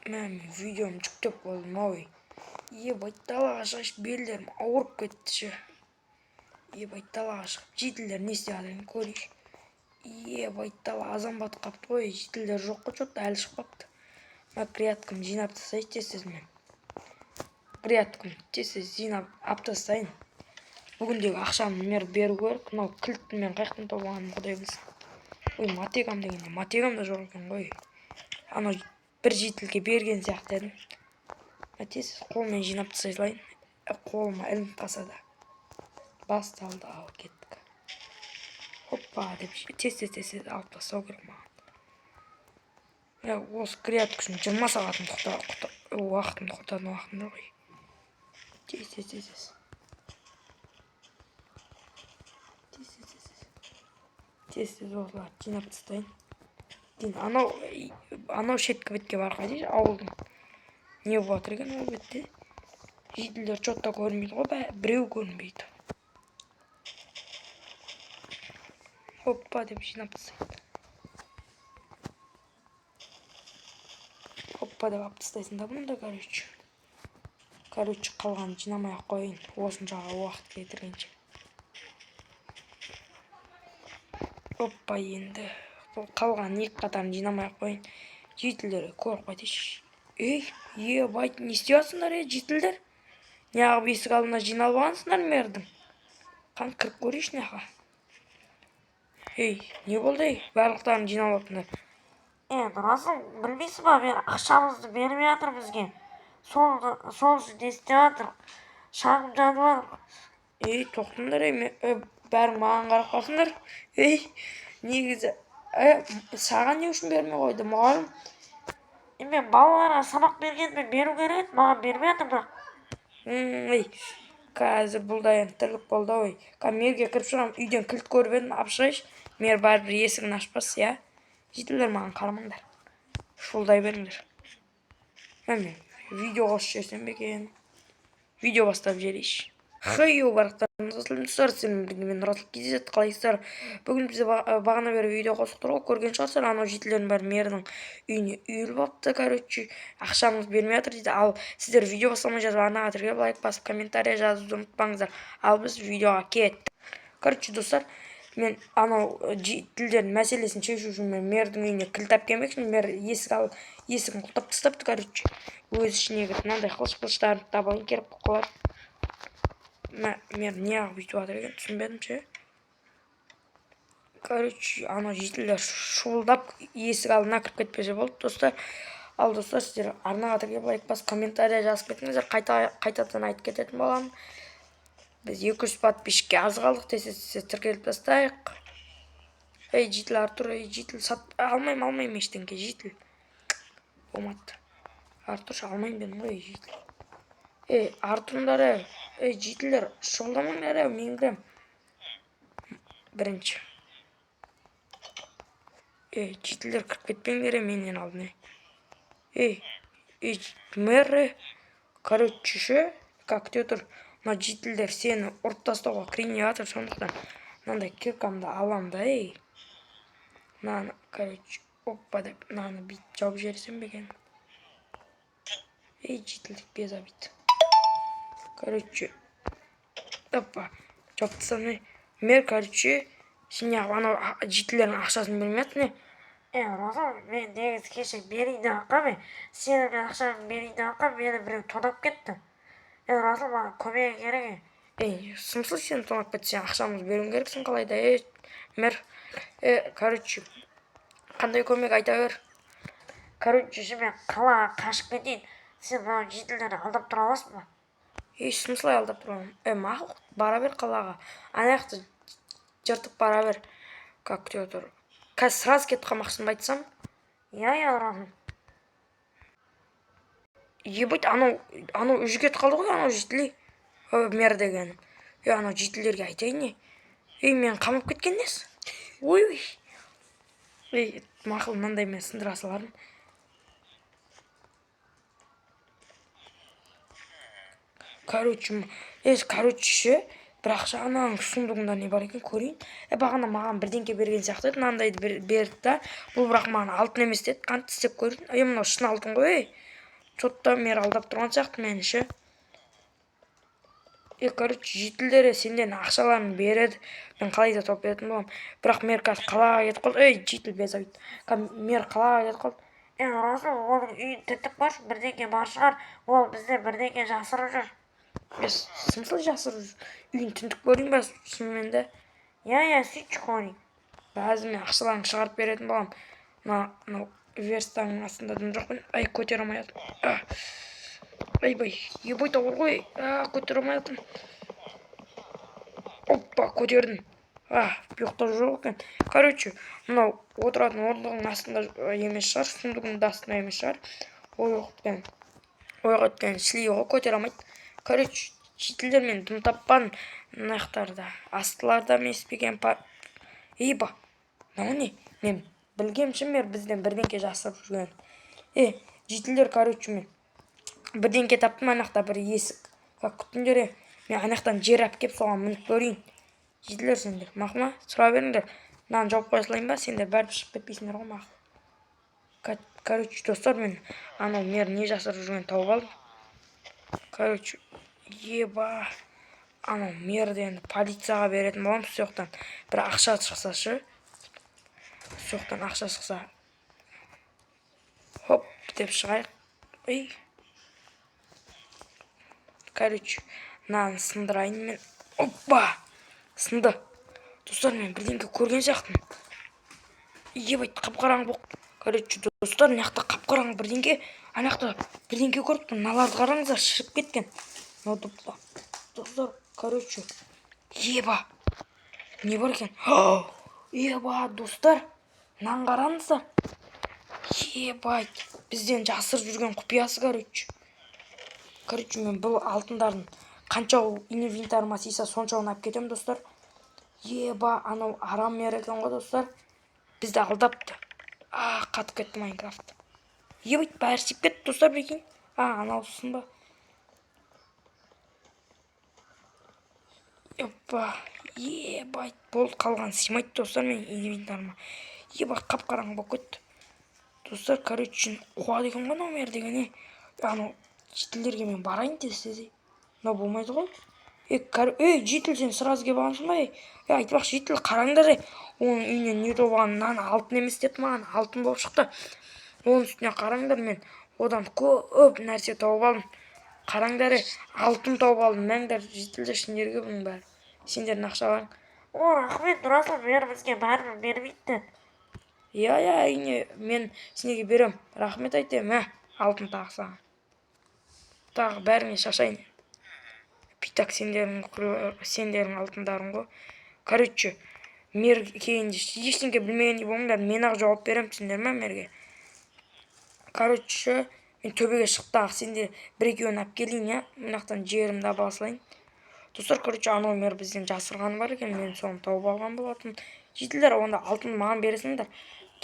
Мен видеом жүктеп болдым ой. Ебать далаға шығып белдерім ауырып кетті ше. Ебать далаға шығып жетілдер не істеп жатырын көрейінші. Ебать дала азамат қапты ғой, жетілдер жоқ қой, что-то әлі шықпапты. Мен грядкам жинап тастайын тез мен. Грядкам тез жинап алып тастайын. Бүгіндегі ақшамды мер беру керек. Мынау кілтті мен қаяқтан тауғанымды құдай білсін. Ой, матегам дегенде матегам да жоқ екен ғой. Анау бір жетілге берген сияқты едім. Тез қолмен жинап тастайын. Қолыма ілініп қалса да. Басталды, ал кеттік. Хоппа деп тез алып тастау керек маған. Осы грядка үшін 20 сағатым уақытымды құртатын уақытым жоқ ғой. Тез осыларды жинап тастайын. Анау шеткі бетке барға дейші, ауылдың. Не болып жатыр екен ол бетте? Жетілдер чотта көрінбейді ғой, біреу көрінбейді. Хоппа деп жинап тастайын. Хоппа деп алып тастайсың да бұны да, короче қалғанын жинамай ақ қойын, осыншаға уақыт кетіргенше. Хоппа енді қалғанын екі қатарын жинамай ақ қойын. Жетілдер көріп қайтайшы. Ебать, не істеп жатсыңдар жетілдер? Неғып есік алдына жиналып алғансыңдар мердің? Қан кіріп көрейші неға. Не болды? Барлықтарын жиналып алыптыңдар. Расыл, білмейсің ба, мен ақшамызды бермей жатыр бізге. Сол үшін не істеп жатыр? Шағым жазып жатыр. Тоқтыңдар, бәрің маған қарап қалсыңдар. Негізі, саған не үшін бермей қойды, мұғалім? Мен балаларға сабақ бергенде беру керек, маған бермей жатыр бірақ. Қазір бұл да енді тірлік болды ой. Мерге кіріп шығам, үйден кілт көріп едім, алып шығайшы. Мер бәрібір есігін ашпас, я. Жетілдер маған қарамаңдар. Шулдай беріңдер. Мен видео қосып жіберсем бе екен. Видео бастап жіберейінші. Хейо барықтарыңыз, осылымсыздар, сенімдігімен Расыл кездеседі, қалайсыздар. Бүгін бізде бағана бері видео қосып тұрғы, көрген шығарсыздар, анау жетілердің бәрі мердің үйіне үйіліп апты, короче, ақшамыз бермей жатыр дейді. Ал сіздер видео бастамай жазып, арнаға тіркеліп лайк басып, комментария жазуды ұмытпаңыздар. Ал біз видеоға кеттік. Короче, достар, мен анау жетілдердің мәселесін шешу үшін мен мердің үйіне кілт алып келмекшімін. Мер есігін құлтап тастапты, короче. Өз ішіне кіріп, мынандай қылыштарын табайын керіп қалар. Мен неғып бүйтіп жатыр екен, түсінбедім ше. Короче, анау жетілдер шуылдап есік алдына кіріп кетпесе болды, достар. Ал достар, сіздер арнаға тіркеліп лайк басып, комментария жазып кетіңіздер, қайтадан айтып кететін боламын. Біз 200 подписчикке аз қалдық, тез тіркеліп тастайық. Жетіл Артур, жетіл алмайым ештеңке, жетіл. Болмады. Артур алмайым бен ғой, жетіл. Артурдар, жетілдер, шолдамаңдар, мен кірем. Бірінші. Жетілдер кіріп кетпеңдер, менен алдын. Мэр, короче ше, как те тұр, ма жетілдер сені ұрып тастауға кірейін жатыр, сондықтан мынандай киркамды алам да, Мынаны, короче, оппа деп, мынаны бүйт жауып жіберсем бе екен. Жетілдік без обид. Короче, оппа, жауып тастамай. Мер, короче, сен анау жетілердің ақшасын бермейтін. Расыл, мен негізі кеше берейді аққа, сені мен ақшаны берейді аққа, мені біреу тонап кетті. Расыл, маған көмегі керек. Сымсыз сені тонап кетті, сен ақшамыз беруің керексің қалайда, мер. Короче, қандай көмек айта бер. Короче, мен қалаға қашып кетейін. Сен мынау жетілдерді алдап тұра аласың ба? Смыслай алдап тұрамын. Мақұл, бара бер қалаға. Аяқты жыртып бара бер. Как те тұр. Қазір сразу кетіп қалмақсың ба айтсам? Расыл. Ебать, анау үжі кетіп қалды ғой, анау жетілей. Мер деген. Анау жетілерге айтайын не? Мен қамып кеткен несі? Ой. Мақұл, мынандай мен сындыра саларым. Короче, ше, бірақ жаңаның сұмдығында не бар екен көрейін. Бағана маған бірдеңке берген сияқты еді, мынандайды берді да. Бұл бірақ маған алтын емес деді, қант істеп көрейін. Мынау шын алтын ғой. сотта мені алдап тұрған сияқты мені ше. Короче, жетілдері сенден ақшаларын береді. Мен қалай да тауып беретін боламын. Бірақ мер қазір қалаға кетіп қалды. Жетіл безавит. Мер қалаға кетіп қалды. Расыл, оның үйін тінтіп қаршы, бірдеңе бар шығар. Ол бізде бірдеңе жасырып жүр. Смысл жасырып жүр? Үйін тінтіп көрейін ба шынымен де? Иә, сөйтші көрейін. Бәзір мен ақшаларын шығарып беретін боламын. Мынау верстаңның астында дым жоқпын. Көтере алмай жатырмын. Ебой тауыр ғой. Көтере алмай жатырмын. Оппа, көтердім. Бұяқта жоқ екен. Короче, мынау отыратын орындығының астында емес шығар, сундығының астында емес шығар. Ойға шлей ғой, көтере алмайды. Короче, жетілдер мен дым таппан наяқтарда, астыларда меспеген Ейба, мынау не? Мен білгемші мер бізден бірдеңке жасырып жүрген. Жетілдер, короче, мен бірдеңке таптым анақта бір есік. Күттіңдер, мен анақтан жер әпкеп соған мініп көрейін. Жетілдер сендер, мақыма, сұра беріңдер. Мынаны жауып қойсылайын ба, сендер бәріп шығып кетпейсіңдер ғой мақы. Короче, достар, мен анау мер не жасырып жүрген тауып алдым. Короче, еба, анау мерден полицияға беретін болам, соқтан бір ақша шықса шы. Соқтан ақша шықса. Хоп, деп шығайық. Короче, мынаны сындырайын мен. Оппа! Сынды. Достар, мен бірдеңке көрген сияқтымын. Ебайт, қап-қараңғы боқ. Короче, достар, мынақта қап-қараңғы бірдеңке. Анақта бірдеңке көріпті. Мыналарды қараңыздар, шіріп кеткен. Достар, короче, еба. Не бар екен? Еба, достар. Мынаны қараңыздар. Ебайт, бізден жасырып жүрген құпиясы, короче. Короче, мен бұл алтындардың қанша инвентарыма сыйса соншауын алып кетемін, достар. Еба, анау арам мер екен ғой, достар. Бізді алдапты. Қатып кетті Майнкрафт. Ебайт, бәрі сиіп кетті, достар, бекейін. Анаусын ба. Ебайт, болды қалған сыймайды, достар, мен инвентарыма. Еба, қап-қараңғы болып кетті. Достар, короче, қуады екен ғой, мер деген. Анау жетілдерге мен барайын тез-тез. Мынау болмайды ғой. Жетіл, сен сразу келіп алғансың ба? Айтпақ, жетіл, қараңдар. Оның үйінен не тобағаннан алтын емес деп маған алтын болып шықты. Оның үстіне қараңдар, мен одан көп нәрсе тауып алдым. Қараңдар, алтын тауып алдым. Мәңдер жетілді ішіндерге бұның бәрі. Сендердің ақшаларың. Рахмет, Расыл, мер бізге бәрін бермейді. Әрине, мен сендерге берем. Рахмет айтайын, алтын тағы саған. Тағы бәріңе шашайын. Питак, сендердің алтындарың ғой. Короче, мер кейінде ештеңке білмегенде болыңдар, мен ақ жауап берем сендер ме мерге. Короче, мен төбеге шықтақ, сендер бір-екеуін әп келейін, мынақтан жерімді абалсылайын. Достар, короче, анау мер бізден жасырғаны бар екен, мен соны тауып алған болатын. Жетілдер, онда алтын маған бересіңдер.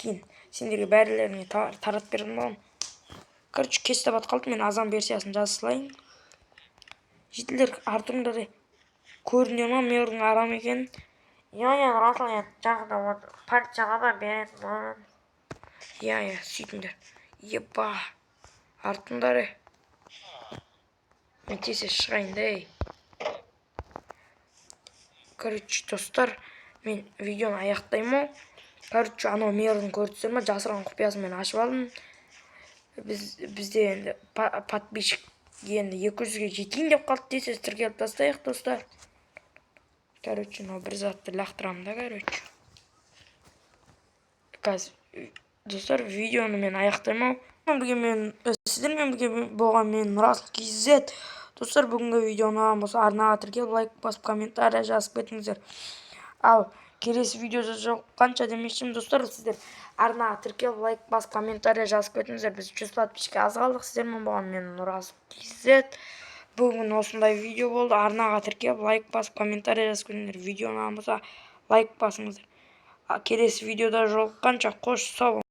Кейін сендерге бәрілеріне тарат бердім болам. Короче, кеш табат қалды, мен азан версиясын жазылайын. Жетілдер, артыңдар көрінер ма мердің арам екен? Расыл, жағында партияға да беретін болам. Сөйтіңдер. Еба, артыңдар. Мен тез шығайын да. Короче, достар, мен видеоны аяқтаймын. Короче, анау мердің көрдіңіздер ма? Жасырған құпиясын мен ашып алдым. Бізде енді подписчик енді 200-ге жетейін деп қалды десіз, тіркеліп тастайық, достар. Короче, бір затты лақтырамын да, короче. Қазір, достар, видеоны мен аяқтаймын. Сіздермен бірге болған мен Расыл KZ. Достар, бүгінгі видеоны арнаға тіркеліп, лайк басып, комментария жазып кетіңіздер. Ал келесі видеода қанша демешім, достар, сіздер арнаға тіркеліп, лайк басып, комментария жазып кетіңіздер. Біз 100 подписчикке аз қалдық. Сіздермен болған мен Расыл KZ. Бүгін осындай видео болды. Арнаға тіркеліп, лайк басып, комментария жазып кетіңіздер. Видеоны болса лайк басыңыздар. Келесі видеода жолыққанша қош сау.